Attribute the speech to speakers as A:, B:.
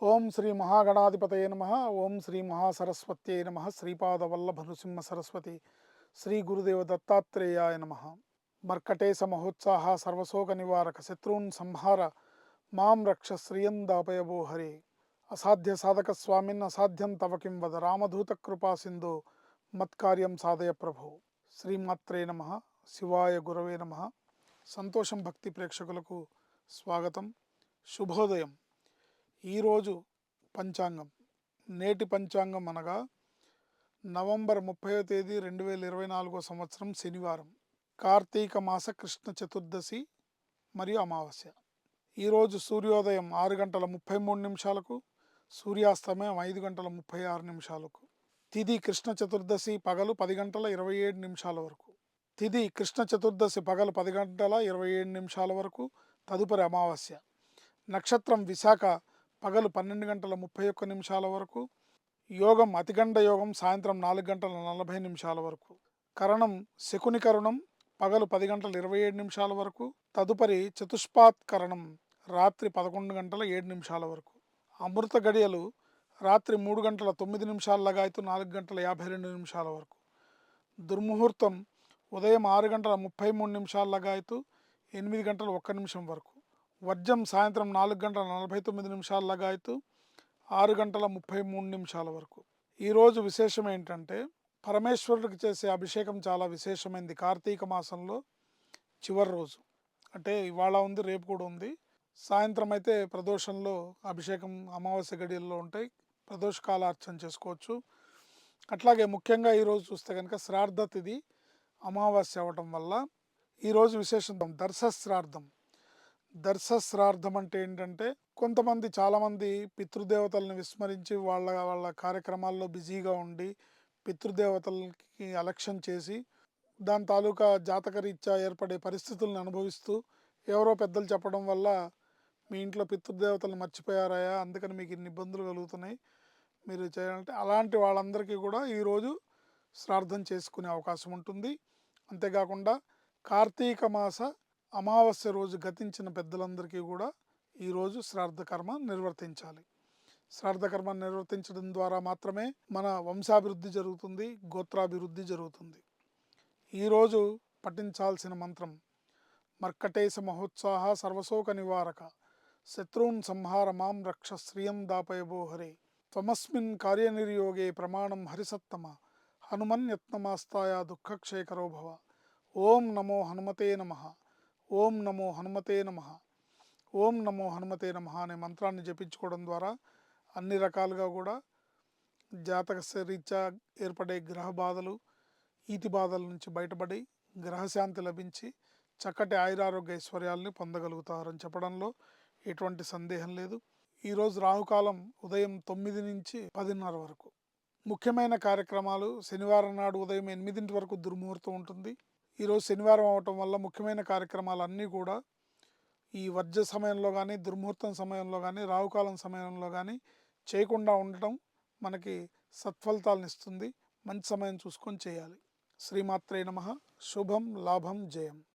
A: ఓం శ్రీ మహాగణాధిపతయ నమ. ఓం శ్రీ మహాసరస్వత్యై నమ. శ్రీపాదవల్లభ నృసింహ సరస్వతి శ్రీ గురుదేవ దత్తాత్రేయాయ నమ. మర్కటేశ మహోత్సాహ సర్వశోక నివారక శత్రూన్ సంహార మాం రక్ష శ్రియందాపయవో హరే. అసాధ్య సాధక స్వామిన్ అసాధ్యం తవ కిం వద రామదూత కృపా సింధు మత్కార్యం సాధయ ప్రభో. శ్రీమాత్రే నమ. శివాయ గురవే నమ. సంతోషం భక్తి ప్రేక్షకులకు స్వాగతం. శుభోదయం. ఈరోజు పంచాంగం, నేటి పంచాంగం అనగా నవంబర్ 30వ తేదీ 2024 సంవత్సరం శనివారం, కార్తీక మాస కృష్ణ చతుర్దశి మరియు అమావాస్య. ఈరోజు సూర్యోదయం 6 గంటల 33 నిమిషాలకు, సూర్యాస్తమయం 5 గంటల 36 నిమిషాలకు. తిథి కృష్ణ చతుర్దశి పగలు 10 గంటల 27 నిమిషాల వరకు. తిథి కృష్ణ చతుర్దశి పగలు 10 గంటల 27 నిమిషాల వరకు. తదుపరి అమావాస్య. నక్షత్రం విశాఖ పగలు 12 గంటల 31 నిమిషాల వరకు. యోగం అతిగండ యోగం సాయంత్రం 4 గంటల 40 నిమిషాల వరకు. కరణం శకుని కరణం పగలు 10 గంటల 27 నిమిషాల వరకు. తదుపరి చతుష్పాత్ కరణం రాత్రి 11 గంటల 7 నిమిషాల వరకు. అమృత గడియలు రాత్రి 3 గంటల 9 నిమిషాల లగాయతు 4 గంటల 52 నిమిషాల వరకు. దుర్ముహూర్తం ఉదయం 6 గంటల 33 నిమిషాల లగాయతు 8 గంటల 1 నిమిషం వరకు. వర్జం సాయంత్రం 4 గంటల 49 నిమిషాల లగాయతు 6 గంటల 33 నిమిషాల వరకు. ఈరోజు విశేషం ఏంటంటే, పరమేశ్వరుడికి చేసే అభిషేకం చాలా విశేషమైంది. కార్తీక మాసంలో చివరి రోజు అంటే ఇవాళ ఉంది, రేపు కూడా ఉంది. సాయంత్రం అయితే ప్రదోషంలో అభిషేకం అమావాస్య గడియల్లో ఉంటాయి. ప్రదోషకాల అర్చన చేసుకోవచ్చు. అట్లాగే ముఖ్యంగా ఈరోజు చూస్తే కనుక శ్రాద్ధ తిథి అమావాస్య అవ్వటం వల్ల ఈరోజు విశేషం దర్శశ్రాద్ధం. దర్శశ్రాద్ధం అంటే ఏంటంటే, కొంతమంది చాలామంది పితృదేవతలను విస్మరించి వాళ్ళ కార్యక్రమాల్లో బిజీగా ఉండి పితృదేవతలకి అలక్ష్యం చేసి దాని తాలూకా జాతకరీత్యా ఏర్పడే పరిస్థితులను అనుభవిస్తూ ఎవరో పెద్దలు చెప్పడం వల్ల మీ ఇంట్లో పితృదేవతలను మర్చిపోయారాయా, అందుకని మీకు ఇన్ని ఇబ్బందులు కలుగుతున్నాయి, మీరు చేయాలంటే అలాంటి వాళ్ళందరికీ కూడా ఈరోజు శ్రాద్ధం చేసుకునే అవకాశం ఉంటుంది. అంతేకాకుండా కార్తీక మాస అమావాస్య రోజు గతించిన పెద్దలందరికీ కూడా ఈరోజు శ్రాద్ధకర్మ నిర్వర్తించాలి. శ్రాద్ధకర్మ నిర్వర్తించడం ద్వారా మాత్రమే మన వంశాభివృద్ధి జరుగుతుంది, గోత్రాభివృద్ధి జరుగుతుంది. ఈరోజు పఠించాల్సిన మంత్రం మర్కటేశ మహోత్సాహ సర్వశోక నివారక శత్రూన్ సంహార మాం రక్ష శ్రియం దాపయవో హరే. త్వమస్మిన్ కార్యనిర్యోగే ప్రమాణం హరిసత్తమ హనుమన్యత్నమాస్తాయ దుఃఖక్షయకరో భవ. ఓం నమో హనుమతే నమః. ఓం నమో హనుమతే నమః. ఓం నమో హనుమతే నమః అనే మంత్రాన్ని జపించుకోవడం ద్వారా అన్ని రకాలుగా కూడా జాతక రీత్యా ఏర్పడే గ్రహ బాధలు, ఈతి బాధల నుంచి బయటపడి గ్రహశాంతి లభించి చక్కటి ఆయురారోగ్య ఐశ్వర్యాలని పొందగలుగుతారని చెప్పడంలో ఎటువంటి సందేహం లేదు. ఈరోజు రాహుకాలం ఉదయం 9 నుంచి 10:30 వరకు. ముఖ్యమైన కార్యక్రమాలు శనివారం నాడు ఉదయం 8 వరకు దుర్ముహూర్తం ఉంటుంది. ఈరోజు శనివారం అవటం వల్ల ముఖ్యమైన కార్యక్రమాలన్నీ కూడా ఈ వర్జ సమయంలో కానీ, దుర్ముహూర్తం సమయంలో కానీ, రాహుకాలం సమయంలో కానీ చేయకుండా ఉండటం మనకి సత్ఫలితాలను ఇస్తుంది. మంచి సమయం చూసుకొని చేయాలి. శ్రీమాత్రే నమః. శుభం లాభం జయం.